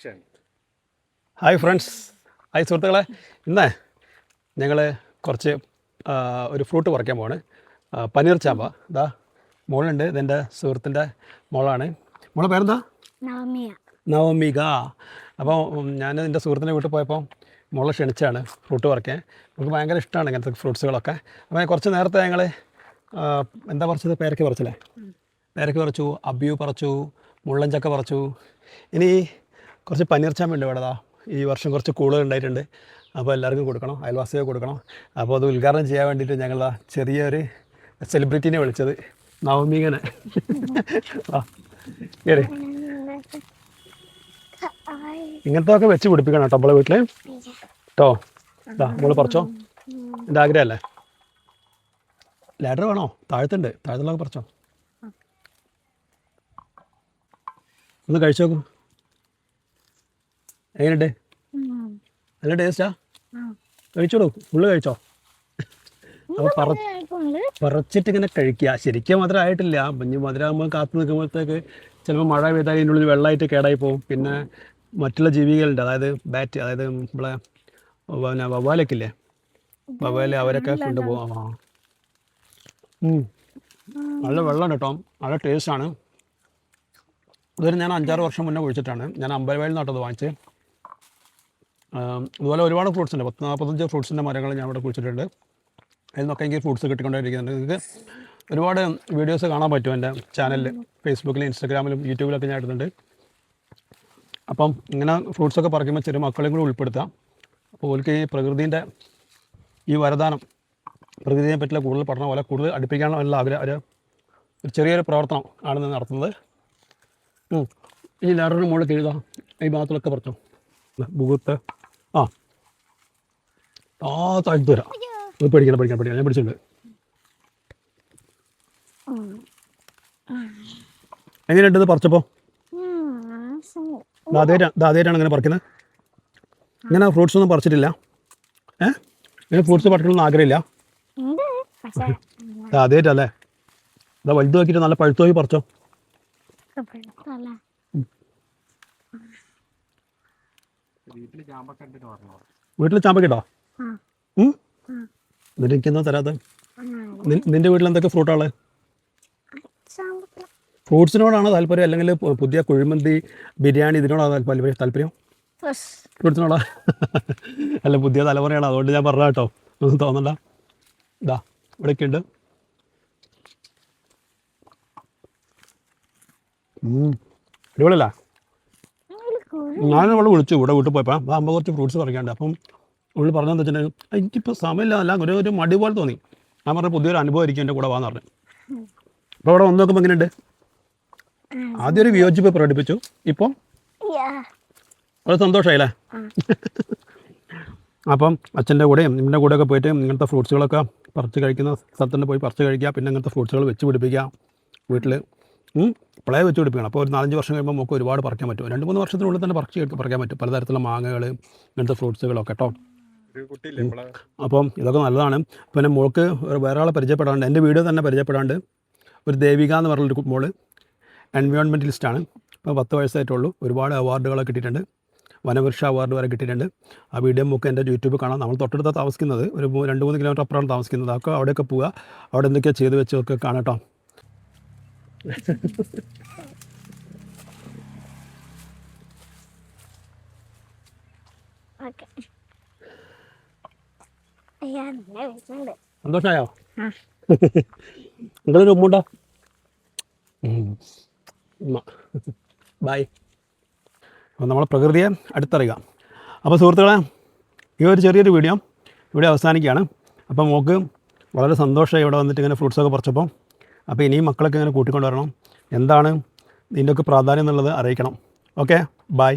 Hi friends, hi സുഹൃത്തുക്കളെ. ഇന്ന് ഞങ്ങൾ കുറച്ച് ഒരു ഫ്രൂട്ട് പറിക്കാൻ പോവാണ്. പനീർ ചാമ്പ. ഇതാ മോളുണ്ട്, ഇതെൻ്റെ സുഹൃത്തിൻ്റെ മോളാണ്. മോളെ പേരെന്താ? നവമിക. അപ്പോൾ ഞാൻ എൻ്റെ സുഹൃത്തിൻ്റെ വീട്ടിൽ പോയപ്പോൾ മോളെ ക്ഷണിച്ചാണ് ഫ്രൂട്ട് പറിക്കാൻ. നമുക്ക് ഭയങ്കര ഇഷ്ടമാണ് ഇങ്ങനത്തെ ഫ്രൂട്ട്സുകളൊക്കെ. അപ്പോൾ കുറച്ച് നേരത്തെ ഞങ്ങൾ എന്താ പറിച്ചത്? പേരയ്ക്ക പറിച്ചല്ലേ? പേരയ്ക്ക പറിച്ചു, അബ്യൂ പറിച്ചു, മുള്ളൻചക്ക പറിച്ചു. ഇനി കുറച്ച് പനീർ ചാമ്പ ഉണ്ട് ഇവിടെ. ഈ വർഷം കുറച്ച് കൂടുതൽ ഉണ്ടായിട്ടുണ്ട്. അപ്പോൾ എല്ലാവർക്കും കൊടുക്കണം, അയൽവാസികൾക്ക് കൊടുക്കണം. അപ്പോൾ അത് ഉദ്ഘാടനം ചെയ്യാൻ വേണ്ടിയിട്ട് ഞങ്ങൾ ചെറിയൊരു സെലിബ്രിറ്റീനെ വിളിച്ചത്, നവമികനെ. ശരി, ഇങ്ങനത്തെ ഒക്കെ വെച്ച് പിടിപ്പിക്കണം കേട്ടോ നമ്മളെ വീട്ടിൽ കേട്ടോ. നമ്മൾ പറിച്ചോ, എൻ്റെ ആഗ്രഹമല്ലേ. ലാഡർ വേണോ? താഴത്തുണ്ട്, താഴത്തുള്ളതൊക്കെ പറിച്ചോ. ഒന്ന് കഴിച്ചു നോക്കൂ, എങ്ങനെയുണ്ട്? നല്ല ടേസ്റ്റാ? കഴിച്ചോളൂ, ഫുള്ള് കഴിച്ചോ. അപ്പോൾ പറിച്ചിട്ട് ഇങ്ങനെ കഴിക്കുക. ശരിക്കും മധുരം ആയിട്ടില്ല. ഇനി മധുരമാകുമ്പോൾ കാത്തു നിൽക്കുമ്പോഴത്തേക്ക് ചിലപ്പോൾ മഴ പെയ്താൽ അതിൻ്റെ ഉള്ളിൽ വെള്ളമായിട്ട് കേടായി പോകും. പിന്നെ മറ്റുള്ള ജീവികളുണ്ട്, അതായത് ബാറ്റ്, അതായത് നമ്മളെ പിന്നെ വവ്വാലൊക്കെ ഇല്ലേ, വവ്വാല്, അവരൊക്കെ കൊണ്ടുപോകാം. നല്ല വെള്ളമാണ് കേട്ടോ, നല്ല ടേസ്റ്റാണ്. ഇതൊരു ഞാൻ 5-6 വർഷം മുന്നേ കുഴിച്ചിട്ടാണ്. ഞാൻ അമ്പലവയലിൽ നിന്നാട്ടത് വാങ്ങിച്ച്. അതുപോലെ ഒരുപാട് ഫ്രൂട്ട്സ് ഉണ്ട്, 40-45 ഫ്രൂട്ട്സിൻ്റെ മരങ്ങൾ ഞാൻ ഇവിടെ കുഴിച്ചിട്ടുണ്ട്. അതിൽ നിന്നൊക്കെ എനിക്ക് ഫ്രൂട്ട്സ് കിട്ടിക്കൊണ്ടിരിക്കുന്നുണ്ട്. നിങ്ങൾക്ക് ഒരുപാട് വീഡിയോസ് കാണാൻ പറ്റും എൻ്റെ ചാനലിൽ, ഫേസ്ബുക്കിലും ഇൻസ്റ്റാഗ്രാമിലും യൂട്യൂബിലൊക്കെ ഞാൻ ഇടുന്നുണ്ട്. അപ്പം ഇങ്ങനെ ഫ്രൂട്ട്സൊക്കെ പറിക്കുമ്പോൾ ചെറിയ മക്കളെയും കൂടി ഉൾപ്പെടുത്താം. അപ്പോൾ അവർക്ക് ഈ പ്രകൃതിൻ്റെ ഈ വരദാനം, പ്രകൃതിയെ പറ്റിയുള്ള കൂടുതൽ പഠനം പോലെ കൂടുതൽ അടുപ്പിക്കാനുള്ള ആഗ്രഹം ഒരു ചെറിയൊരു പ്രവർത്തനം ആണ് നടത്തുന്നത്. ഈ ലാഡറിന് മുകളിൽ കീഴുക, ഈ ഭാഗത്തിലൊക്കെ പറിച്ചോ. മുഖത്ത് താഴ്ത്തു വരാം. പഠിക്കണം, ഞാൻ പിടിച്ചിട്ടുണ്ട്. എങ്ങനെയുണ്ട് ഇത് പറിച്ചപ്പോൾ? ആദ്യമായിട്ടാണ് ഇങ്ങനെ പറിക്കുന്നത്. ഇങ്ങനെ ഫ്രൂട്ട്സ് ഒന്നും പറിച്ചിട്ടില്ല. ഇങ്ങനെ ഫ്രൂട്ട്സ് പറിക്കണമെന്ന് ആഗ്രഹമില്ല. ആദ്യമായിട്ടല്ലേ? ഇതാ വലുത് നോക്കിയിട്ട് നല്ല പഴുത്തു നോക്കി പറിച്ചോ. വീട്ടിൽ ചാമ്പ കിട്ടോ? എന്നിട്ട് എനിക്കെന്താ തരാതെ? നിന്റെ വീട്ടിൽ എന്തൊക്കെ ഫ്രൂട്ടാണ്? ഫ്രൂട്ട്സിനോടാണോ താല്പര്യം, അല്ലെങ്കിൽ പുതിയ കുഴിമന്തി, ബിരിയാണി, ഇതിനോടാണ് താല്പര്യം? ഫ്രൂട്ട്സിനോടാ? അല്ല, പുതിയ തലമുറയാണ്, അതുകൊണ്ട് ഞാൻ പറഞ്ഞ കേട്ടോ, ഒന്നും തോന്നണ്ട. ഇതാ ഇവിടെയൊക്കെ ഉണ്ട്. അടിപൊളിയല്ല? ഞാൻ അവളെ വിളിച്ചു ഇവിടെ വീട്ടിൽ പോയപ്പോൾ. അമ്മ കുറച്ച് ഫ്രൂട്ട്സ് പറിക്കാണ്ട്. അപ്പം ഉള്ളിൽ പറഞ്ഞതെന്ന് വെച്ചിട്ടുണ്ടെങ്കിൽ എനിക്കിപ്പോൾ സമയമില്ല, അല്ല ഒരു മടി പോലെ തോന്നി. ഞാൻ പറഞ്ഞ പുതിയൊരു അനുഭവം ആയിരിക്കും എൻ്റെ കൂടെ വാന്ന് പറഞ്ഞു. അപ്പോൾ അവിടെ വന്ന് നോക്കുമ്പോൾ എങ്ങനെയുണ്ട്? ആദ്യം ഒരു വിയോജിപ്പ് പ്രകടിപ്പിച്ചു, ഇപ്പോൾ അത് സന്തോഷമായില്ലേ? അപ്പം അച്ഛൻ്റെ കൂടെയും നിങ്ങളുടെ കൂടെയൊക്കെ പോയിട്ട് ഇങ്ങനത്തെ ഫ്രൂട്ട്സുകളൊക്കെ പറിച്ച് കഴിക്കുന്ന സ്ഥലത്ത് പോയി പറിച്ച് കഴിക്കുക. പിന്നെ ഇങ്ങനത്തെ ഫ്രൂട്ട്സുകൾ വെച്ച് പിടിപ്പിക്കുക വീട്ടിൽ. ഇപ്പോഴേ വെച്ച് പിടിപ്പിക്കണം. അപ്പോൾ ഒരു 4-5 വർഷം കഴിയുമ്പോൾ നമുക്ക് ഒരുപാട് പറിക്കാൻ പറ്റും. 2-3 വർഷത്തിനുള്ളിൽ തന്നെ പറിക്കാൻ പറ്റും പലതരത്തിലുള്ള മാങ്ങകൾ, ഇങ്ങനത്തെ ഫ്രൂട്ട്സുകളൊക്കെ കേട്ടോ. അപ്പം ഇതൊക്കെ നല്ലതാണ്. പിന്നെ മോൾക്ക് വേറെ ആളെ പരിചയപ്പെടാണ്ട്, എൻ്റെ വീഡിയോ തന്നെ പരിചയപ്പെടാണ്ട്, ഒരു ദേവിക എന്ന് പറഞ്ഞൊരു മോള് എൻവയോൺമെൻറ്റലിസ്റ്റാണ്. ഇപ്പോൾ 10 വയസ്സായിട്ടുള്ളൂ. ഒരുപാട് അവാർഡുകളൊക്കെ കിട്ടിയിട്ടുണ്ട്. വനവൃക്ഷ അവാർഡ് വരെ കിട്ടിയിട്ടുണ്ട്. ആ വീഡിയോ നമുക്ക് എൻ്റെ യൂട്യൂബിൽ കാണാം. നമ്മൾ തൊട്ടടുത്ത് താമസിക്കുന്നത്, ഒരു 2-3 കിലോമീറ്റർ അപ്പുറമാണ് താമസിക്കുന്നത്. അപ്പോൾ അവിടെയൊക്കെ പോവുക, അവിടെ എന്തൊക്കെയാണ് ചെയ്ത് വെച്ചൊക്കെ കാണാം കേട്ടോ. സന്തോഷമായോ? നിങ്ങളൊരു ഉമ്മുണ്ടോ? ബൈ. അപ്പോൾ നമ്മൾ പ്രകൃതിയെ അടുത്തറിയുക. അപ്പോൾ സുഹൃത്തുക്കളെ, ഈ ഒരു ചെറിയൊരു വീഡിയോ ഇവിടെ അവസാനിക്കുകയാണ്. അപ്പോൾ നമുക്ക് വളരെ സന്തോഷമായി ഇവിടെ വന്നിട്ട് ഇങ്ങനെ ഫ്രൂട്ട്സൊക്കെ പറിച്ചപ്പോൾ. അപ്പോൾ ഇനിയും മക്കളൊക്കെ ഇങ്ങനെ കൂട്ടിക്കൊണ്ട് വരണം. എന്താണ് ഇതിൻ്റെയൊക്കെ പ്രാധാന്യം എന്നുള്ളത് അറിയിക്കണം. Okay, by.